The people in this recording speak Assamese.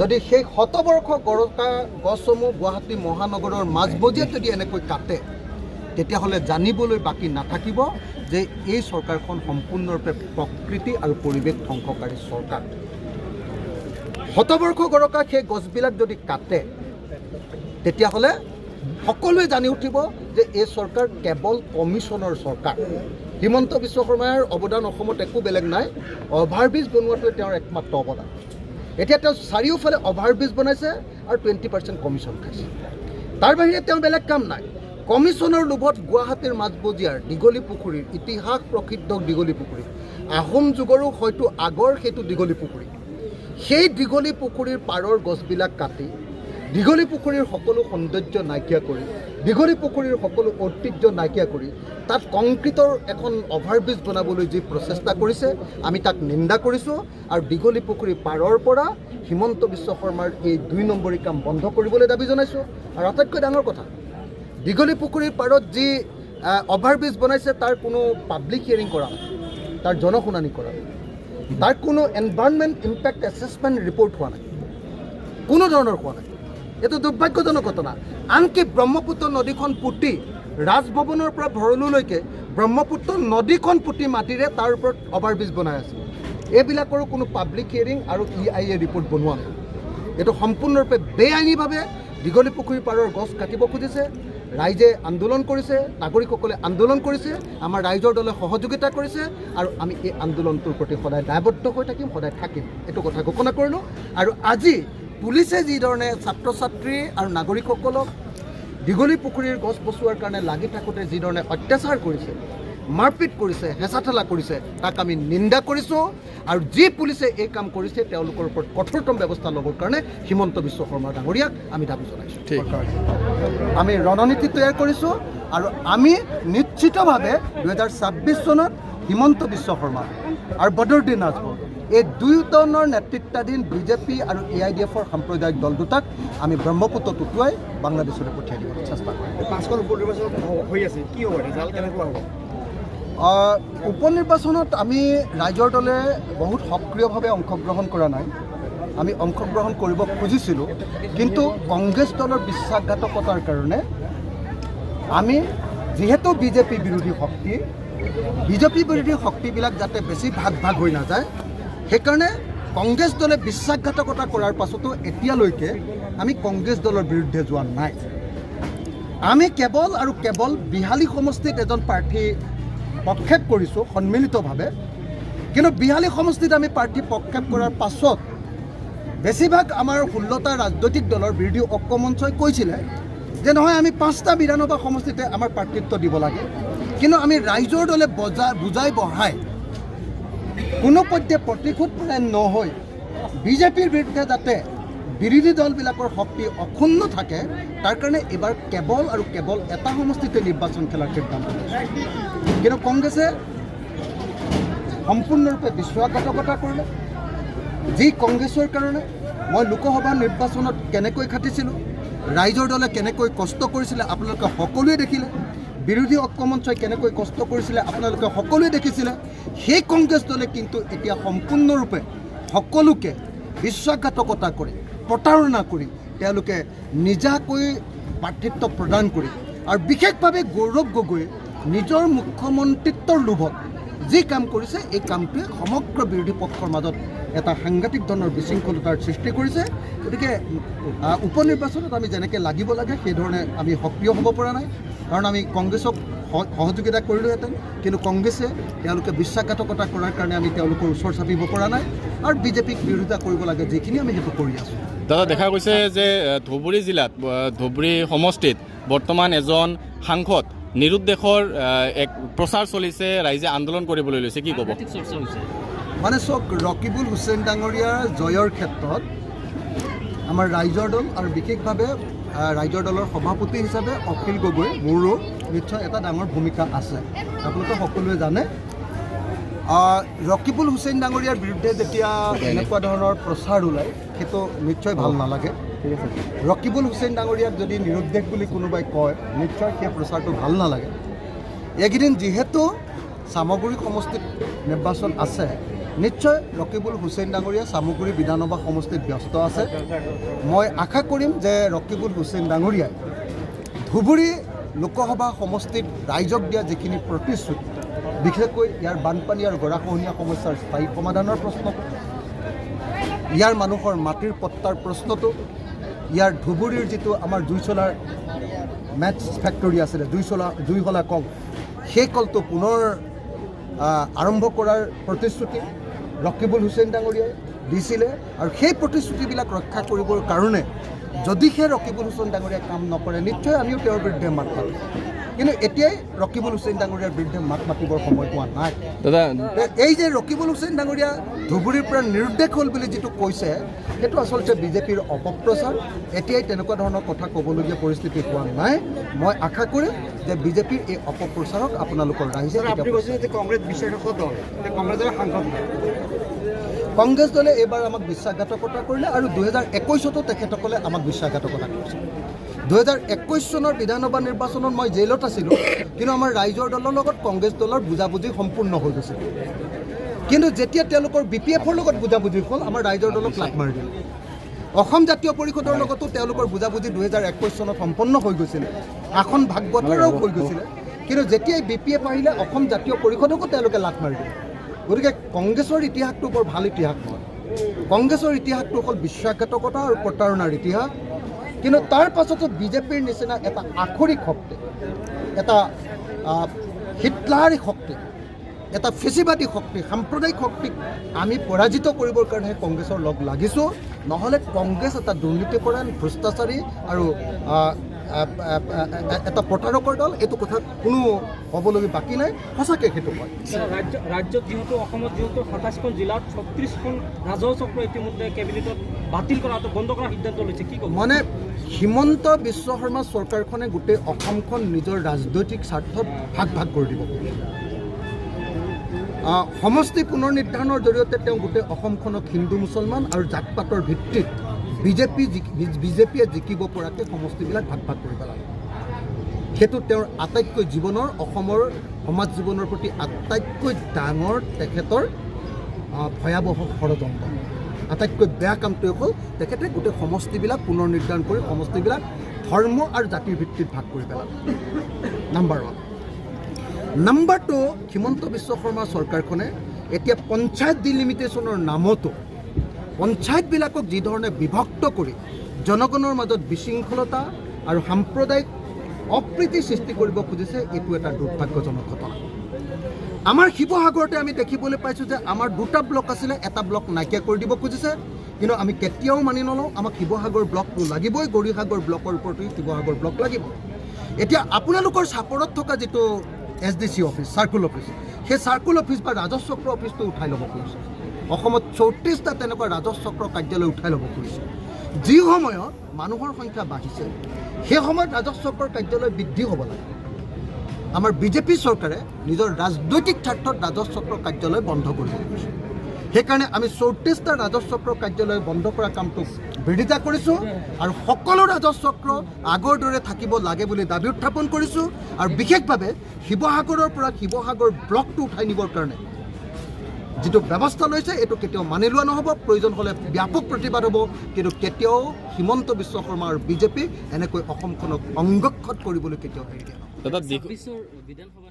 যদি সেই শতবৰ্ষ গৰকা গছসমূহ গুৱাহাটী মহানগৰৰ মাজমজিয়াত যদি এনেকৈ কাটে তেতিয়াহ'লে জানিবলৈ বাকী নাথাকিব যে এই চৰকাৰখন সম্পূৰ্ণৰূপে প্ৰকৃতি আৰু পৰিৱেশ ধ্বংসকাৰী চৰকাৰ। শতবৰ্ষ গৰকা সেই গছবিলাক যদি কাটে তেতিয়াহ'লে সকলোৱে জানি উঠিব যে এই চৰকাৰ কেৱল কমিশ্যনৰ চৰকাৰ। হিমন্ত বিশ্ব শৰ্মাৰ অৱদান অসমত একো বেলেগ নাই, অভাৰব্ৰিজ বনোৱাটোৱে তেওঁৰ একমাত্ৰ অৱদান। এতিয়া তেওঁ চাৰিওফালে অভাৰব্ৰিজ বনাইছে আৰু 20% কমিশ্যন খাইছে, তাৰ বাহিৰে তেওঁ বেলেগ কাম নাই। কমিশ্যনৰ লোভত গুৱাহাটীৰ মাজমজিয়াৰ দীঘলী পুখুৰীৰ ইতিহাস প্ৰসিদ্ধ দীঘলী পুখুৰী, আহোম যুগৰো হয়তো আগৰ সেইটো দীঘলী পুখুৰী, সেই দীঘলী পুখুৰীৰ পাৰৰ গছবিলাক কাটি দীঘলী পুখুৰীৰ সকলো সৌন্দৰ্য নাইকিয়া কৰি, দীঘলী পুখুৰীৰ সকলো ঐতিহ্য নাইকিয়া কৰি তাত কংক্ৰিটৰ এখন অভাৰব্ৰিজ বনাবলৈ যি প্ৰচেষ্টা কৰিছে আমি তাক নিন্দা কৰিছোঁ। আৰু দীঘলী পুখুৰী পাৰৰ পৰা হিমন্ত বিশ্ব শৰ্মাৰ এই 2 নম্বৰী কাম বন্ধ কৰিবলৈ দাবী জনাইছোঁ। আৰু আটাইতকৈ ডাঙৰ কথা, দীঘলী পুখুৰীৰ পাৰত যি অভাৰব্ৰিজ বনাইছে তাৰ কোনো পাব্লিক হিয়াৰিং কৰা নাই, তাৰ জনশুনানি কৰা নাই, তাৰ কোনো এনভাইৰনমেণ্ট ইম্পেক্ট এছেছমেণ্ট ৰিপৰ্ট হোৱা নাই, কোনো ধৰণৰ হোৱা নাই। এইটো দুৰ্ভাগ্যজনক ঘটনা। আনকি ব্ৰহ্মপুত্ৰ নদীখন পুতি ৰাজভৱনৰ পৰা ভৰলুলৈকে ব্ৰহ্মপুত্ৰ নদীখন পুতি মাটিৰে তাৰ ওপৰত অভাৰব্ৰিজ বনাই আছে। এইবিলাকৰো কোনো পাব্লিক হিয়াৰিং আৰু EIA ৰিপৰ্ট বনোৱা নাই। এইটো সম্পূৰ্ণৰূপে বেআইনীভাৱে দীঘলী পুখুৰীৰ পাৰৰ গছ কাটিব খুজিছে। ৰাইজে আন্দোলন কৰিছে, নাগৰিকসকলে আন্দোলন কৰিছে, আমাৰ ৰাইজৰ দলে সহযোগিতা কৰিছে আৰু আমি এই আন্দোলনটোৰ প্ৰতি সদায় দায়বদ্ধ হৈ থাকিম, সদায় থাকিম, এইটো কথা ঘোষণা কৰিলোঁ। আৰু আজি পুলিচে যিধৰণে ছাত্ৰ ছাত্ৰী আৰু নাগৰিকসকলক দীঘলী পুখুৰীৰ গছ বচোৱাৰ কাৰণে লাগি থাকোঁতে যিধৰণে অত্যাচাৰ কৰিছে, মাৰপিট কৰিছে, হেঁচা ঠেলা কৰিছে, তাক আমি নিন্দা কৰিছোঁ। আৰু যি পুলিচে এই কাম কৰিছে তেওঁলোকৰ ওপৰত কঠোৰতম ব্যৱস্থা ল'বৰ কাৰণে হিমন্ত বিশ্ব শৰ্মা ডাঙৰীয়াক আমি দাবী জনাইছোঁ। আমি ৰণনীতি তৈয়াৰ কৰিছোঁ আৰু আমি নিশ্চিতভাৱে 2026 চনত হিমন্ত বিশ্ব শৰ্মা আৰু বদৰুদ্দিন আজমল এই দুয়োজনৰ নেতৃত্বাধীন বিজেপি আৰু AIDFৰ সাম্প্ৰদায়িক দল দুটাক আমি ব্ৰহ্মপুত্ৰত উটুৱাই বাংলাদেশলৈ পঠিয়াই দিবলৈ চেষ্টা কৰিম। 5খন উপ নিৰ্বাচন হৈ আছে, কি হ'ব ৰিজাল্ট কেনেকুৱা হ'ব? উপ নিৰ্বাচনত আমি ৰাইজৰ দলে বহুত সক্ৰিয়ভাৱে অংশগ্ৰহণ কৰা নাই। আমি অংশগ্ৰহণ কৰিব খুজিছিলোঁ, কিন্তু কংগ্ৰেছ দলৰ বিশ্বাসঘাতকতাৰ কাৰণে আমি যিহেতু বিজেপি বিৰোধী শক্তিবিলাক যাতে বেছি ভাগ হৈ নাযায়, সেইকাৰণে কংগ্ৰেছ দলে বিশ্বাসঘাতকতা কৰাৰ পাছতো এতিয়ালৈকে আমি কংগ্ৰেছ দলৰ বিৰুদ্ধে যোৱা নাই। আমি কেৱল আৰু কেৱল বিহালী সমষ্টিত এজন প্ৰাৰ্থী প্ৰক্ষেপ কৰিছোঁ সন্মিলিতভাৱে, কিন্তু বিহালী সমষ্টিত আমি প্ৰাৰ্থী প্ৰক্ষেপ কৰাৰ পাছত বেছিভাগ আমাৰ 16টা ৰাজনৈতিক দলৰ বিৰোধী ঐক্য মঞ্চই কৈছিলে যে নহয় আমি 5টা বিধানসভা সমষ্টিতে আমাৰ প্ৰাৰ্থিত্ব দিব লাগে। কিন্তু আমি ৰাইজৰ দলে বুজাই বঢ়াই কোনোপধ্যে প্ৰতিশোধপৰায়ণ নহৈ বিজেপিৰ বিৰুদ্ধে যাতে বিৰোধী দলবিলাকৰ শক্তি অক্ষুণ্ণ থাকে তাৰ কাৰণে এইবাৰ কেৱল আৰু কেৱল এটা সমষ্টিতে নিৰ্বাচন খেলাৰ সিদ্ধান্ত লৈছে। কিন্তু কংগ্ৰেছে সম্পূৰ্ণৰূপে বিশ্বাসঘাতকতা কৰিলে। যি কংগ্ৰেছৰ কাৰণে মই লোকসভা নিৰ্বাচনত কেনেকৈ খাটিছিলোঁ, ৰাইজৰ দলে কেনেকৈ কষ্ট কৰিছিলে আপোনালোকে সকলোৱে দেখিলে, বিৰোধী ঐক্য মঞ্চই কেনেকৈ কষ্ট কৰিছিলে আপোনালোকে সকলোৱে দেখিছিলে। সেই কংগ্ৰেছ দলে কিন্তু এতিয়া সম্পূৰ্ণৰূপে সকলোকে বিশ্বাসঘাতকতা কৰি প্ৰতাৰণা কৰি তেওঁলোকে নিজাকৈ প্ৰাৰ্থিত্ব প্ৰদান কৰি আৰু বিশেষভাৱে গৌৰৱ গগৈয়ে নিজৰ মুখ্যমন্ত্ৰীত্বৰ লোভত যি কাম কৰিছে এই কামটোৱে সমগ্ৰ বিৰোধী পক্ষৰ মাজত এটা সাংঘাতিক ধৰণৰ বিশৃংখলতাৰ সৃষ্টি কৰিছে। গতিকে উপ নিৰ্বাচনত আমি যেনেকৈ লাগিব লাগে সেইধৰণে আমি সক্ৰিয় হ'ব পৰা নাই, কাৰণ আমি কংগ্ৰেছক সহযোগিতা কৰিলোহেঁতেন, কিন্তু কংগ্ৰেছে তেওঁলোকে বিশ্বাসঘাতকতা কৰাৰ কাৰণে আমি তেওঁলোকৰ ওচৰ চাপিব পৰা নাই আৰু বিজেপিক বিৰোধিতা কৰিব লাগে যিখিনি আমি সেইটো কৰি আছোঁ। দাদা, দেখা গৈছে যে ধুবুৰী জিলাত ধুবুৰী সমষ্টিত বৰ্তমান এজন সাংসদ নিৰুদ্দেশৰ এক প্ৰচাৰ চলিছে, ৰাইজে আন্দোলন কৰিবলৈ লৈছে, কি ক'ব? মানে চাওক, ৰকিবুল হুছেইন ডাঙৰীয়াৰ জয়ৰ ক্ষেত্ৰত আমাৰ ৰাইজৰ দল আৰু বিশেষভাৱে ৰাইজৰ দলৰ সভাপতি হিচাপে অখিল গগৈ মোৰো নিশ্চয় এটা ডাঙৰ ভূমিকা আছে। আপোনালোকে সকলোৱে জানে ৰকিবুল হুছেইন ডাঙৰীয়াৰ বিৰুদ্ধে যেতিয়া এনেকুৱা ধৰণৰ প্ৰচাৰ ওলায় সেইটো নিশ্চয় ভাল নালাগে। ৰকিবুল হুছেইন ডাঙৰীয়াক যদি নিৰুদ্দেশ বুলি কোনোবাই কয় নিশ্চয় সেই প্ৰচাৰটো ভাল নালাগে। এইকেইদিন যিহেতু চামগুৰি সমষ্টিত নিৰ্বাচন আছে, নিশ্চয় ৰকিবুল হুছেইন ডাঙৰীয়া চামগুৰি বিধানসভা সমষ্টিত ব্যস্ত আছে। মই আশা কৰিম যে ৰকিবুল হুছেইন ডাঙৰীয়াই ধুবুৰী লোকসভা সমষ্টিত ৰাইজক দিয়া যিখিনি প্ৰতিশ্ৰুতি, বিশেষকৈ ইয়াৰ বানপানী আৰু গৰাখহনীয়া সমস্যাৰ স্থায়ী সমাধানৰ প্ৰশ্নটো, ইয়াৰ মানুহৰ মাটিৰ পট্টাৰ প্ৰশ্নটো, ইয়াৰ ধুবুৰীৰ যিটো আমাৰ জুইচলাৰ মেটছ ফেক্টৰী আছিলে, জুইশলা কল, সেই কলটো পুনৰ আৰম্ভ কৰাৰ প্ৰতিশ্ৰুতি ৰকিবুল হুছেইন ডাঙৰীয়াই দিছিলে। আৰু সেই প্ৰতিশ্ৰুতিবিলাক ৰক্ষা কৰিবৰ কাৰণে যদিহে ৰকিবুল হুছেইন ডাঙৰীয়াই কাম নকৰে, নিশ্চয় আমিও তেওঁৰ বিৰুদ্ধে মাত মাতিম। কিন্তু এতিয়াই ৰকিবুল হুছেইন ডাঙৰীয়াৰ বিৰুদ্ধে মাত মাতিবৰ সময় পোৱা নাই। দাদা, এই যে ৰকিবুল হুছেইন ডাঙৰীয়া ধুবুৰীৰ পৰা নিৰুদ্দেশ হ'ল বুলি যিটো কৈছে, সেইটো আচলতে বিজেপিৰ অপপ্ৰচাৰ। এতিয়াই তেনেকুৱা ধৰণৰ কথা ক'বলগীয়া পৰিস্থিতি হোৱা নাই। মই আশা কৰিম যে বিজেপিৰ এই অপপ্ৰচাৰক আপোনালোকৰ ৰাইজে আপুনি কৈছে যে কংগ্ৰেছ বিশ্বাসঘাতক দল, কংগ্ৰেছৰ সাংসদ কংগ্ৰেছ দলে এইবাৰ আমাক বিশ্বাসঘাতকতা কৰিলে আৰু 2021তো তেখেতসকলে আমাক বিশ্বাসঘাতকতা কৰিছে। 2021 চনৰ বিধানসভা নিৰ্বাচনত মই জেইলত আছিলোঁ, কিন্তু আমাৰ ৰাইজৰ দলৰ লগত কংগ্ৰেছ দলৰ বুজাবুজি সম্পূৰ্ণ হৈ গৈছিল। কিন্তু যেতিয়া তেওঁলোকৰ BPFৰ লগত বুজাবুজি হ'ল, আমাৰ ৰাইজৰ দলক লাট মাৰি দিলে। অসম জাতীয় পৰিষদৰ লগতো তেওঁলোকৰ বুজাবুজি 2021 চনত সম্পন্ন হৈ গৈছিলে, আসন ভাগ বতৰাও হৈ গৈছিলে। কিন্তু যেতিয়াই BPF আহিলে, অসম জাতীয় পৰিষদকো তেওঁলোকে লাট মাৰি দিলে। গতিকে কংগ্ৰেছৰ ইতিহাসটো বৰ ভাল ইতিহাস নহয়। কংগ্ৰেছৰ ইতিহাসটো হ'ল বিশ্বাসঘাতকতা আৰু প্ৰতাৰণাৰ ইতিহাস। কিন্তু তাৰ পাছতো বিজেপিৰ নিচিনা এটা আখৰিক শক্তি, এটা হিটলাৰী শক্তি, এটা ফেচিবাদী শক্তি, সাম্প্ৰদায়িক শক্তিক আমি পৰাজিত কৰিবৰ কাৰণেহে কংগ্ৰেছৰ লগ লাগিছোঁ। নহ'লে কংগ্ৰেছ এটা দুৰ্নীতিপৰায়ণ, ভ্ৰষ্টাচাৰী আৰু এটা প্ৰতাৰকৰ দল, এইটো কথা কোনো হ'বলগীয়া বাকী নাই। সঁচাকৈ সেইটো হয়। ৰাজ্যত যিহেতু অসমত যিহেতু 27খন জিলাত 36খন ৰাজহ চক্ৰ ইতিমধ্যে কেবিনেটত বাতিল কৰাটো বন্ধ কৰাৰ সিদ্ধান্ত লৈছে, কি ক'ব? মানে হিমন্ত বিশ্ব শৰ্মা চৰকাৰখনে গোটেই অসমখন নিজৰ ৰাজনৈতিক স্বাৰ্থত ভাগ ভাগ কৰি দিব। সমষ্টি পুনৰ নিৰ্ধাৰণৰ জৰিয়তে তেওঁ গোটেই অসমখনক হিন্দু মুছলমান আৰু জাত পাতৰ ভিত্তিত বিজেপিয়ে জিকিব পৰাকৈ সমষ্টিবিলাক ভাগ ভাগ কৰি পেলালে। সেইটো তেওঁৰ আটাইতকৈ জীৱনৰ, অসমৰ সমাজ জীৱনৰ প্ৰতি আটাইতকৈ ডাঙৰ তেখেতৰ ভয়াৱহ ষড়যন্ত্ৰ। আটাইতকৈ বেয়া কামটোৱে হ'ল তেখেতে গোটেই সমষ্টিবিলাক পুনৰ নিৰ্ধাৰণ কৰি সমষ্টিবিলাক ধৰ্ম আৰু জাতিৰ ভিত্তিত ভাগ কৰি পেলালে। নাম্বাৰ 1। নাম্বাৰ 2, হিমন্ত বিশ্ব শৰ্মা চৰকাৰখনে এতিয়া পঞ্চায়ত ডিলিমিটেশ্যনৰ নামতো পঞ্চায়তবিলাকক যিধৰণে বিভক্ত কৰি জনগণৰ মাজত বিশৃংখলতা আৰু সাম্প্ৰদায়িক অপ্ৰীতি সৃষ্টি কৰিব খুজিছে, এইটো এটা দুৰ্ভাগ্যজনক ঘটনা। আমাৰ শিৱসাগৰতে আমি দেখিবলৈ পাইছোঁ যে আমাৰ 2টা ব্লক আছিলে, এটা ব্লক নাইকিয়া কৰি দিব খুজিছে। কিন্তু আমি কেতিয়াও মানি নলওঁ, আমাক শিৱসাগৰ ব্লকটো লাগিবই, গৌৰীসাগৰ ব্লকৰ ওপৰতো শিৱসাগৰ ব্লক লাগিব। এতিয়া আপোনালোকৰ চাপৰত থকা যিটো SDC অফিচ, চাৰ্কুল অফিচ, সেই চাৰ্কুল অফিচ বা ৰাজহ চক্ৰ অফিচটো উঠাই ল'ব খুজিছে। অসমত 34টা তেনেকুৱা ৰাজহ চক্ৰ কাৰ্যালয় উঠাই ল'ব খুজিছে। যি সময়ত মানুহৰ সংখ্যা বাঢ়িছে, সেই সময়ত ৰাজহ চক্ৰৰ কাৰ্যালয় বৃদ্ধি হ'ব লাগে। আমাৰ বিজেপি চৰকাৰে নিজৰ ৰাজনৈতিক স্বাৰ্থত ৰাজহ চক্ৰ কাৰ্যালয় বন্ধ কৰিব খুজিছে। সেইকাৰণে আমি 34টা ৰাজহ চক্ৰ কাৰ্যালয় বন্ধ কৰা কামটোক বিৰোধিতা কৰিছোঁ আৰু সকলো ৰাজহ চক্ৰ আগৰ দৰে থাকিব লাগে বুলি দাবী উত্থাপন কৰিছোঁ। আৰু বিশেষভাৱে শিৱসাগৰৰ পৰা শিৱসাগৰ ব্লকটো উঠাই নিবৰ কাৰণে যিটো ব্যৱস্থা লৈছে, এইটো কেতিয়াও মানি লোৱা নহ'ব। প্ৰয়োজন হ'লে ব্যাপক প্ৰতিবাদ হ'ব, কিন্তু কেতিয়াও হিমন্ত বিশ্ব শৰ্মা আৰু বিজেপি এনেকৈ অসমখনক অংগক্ষত কৰিবলৈ কেতিয়াও হেৰি দিয়া নহয়। দাদা, বিধানসভা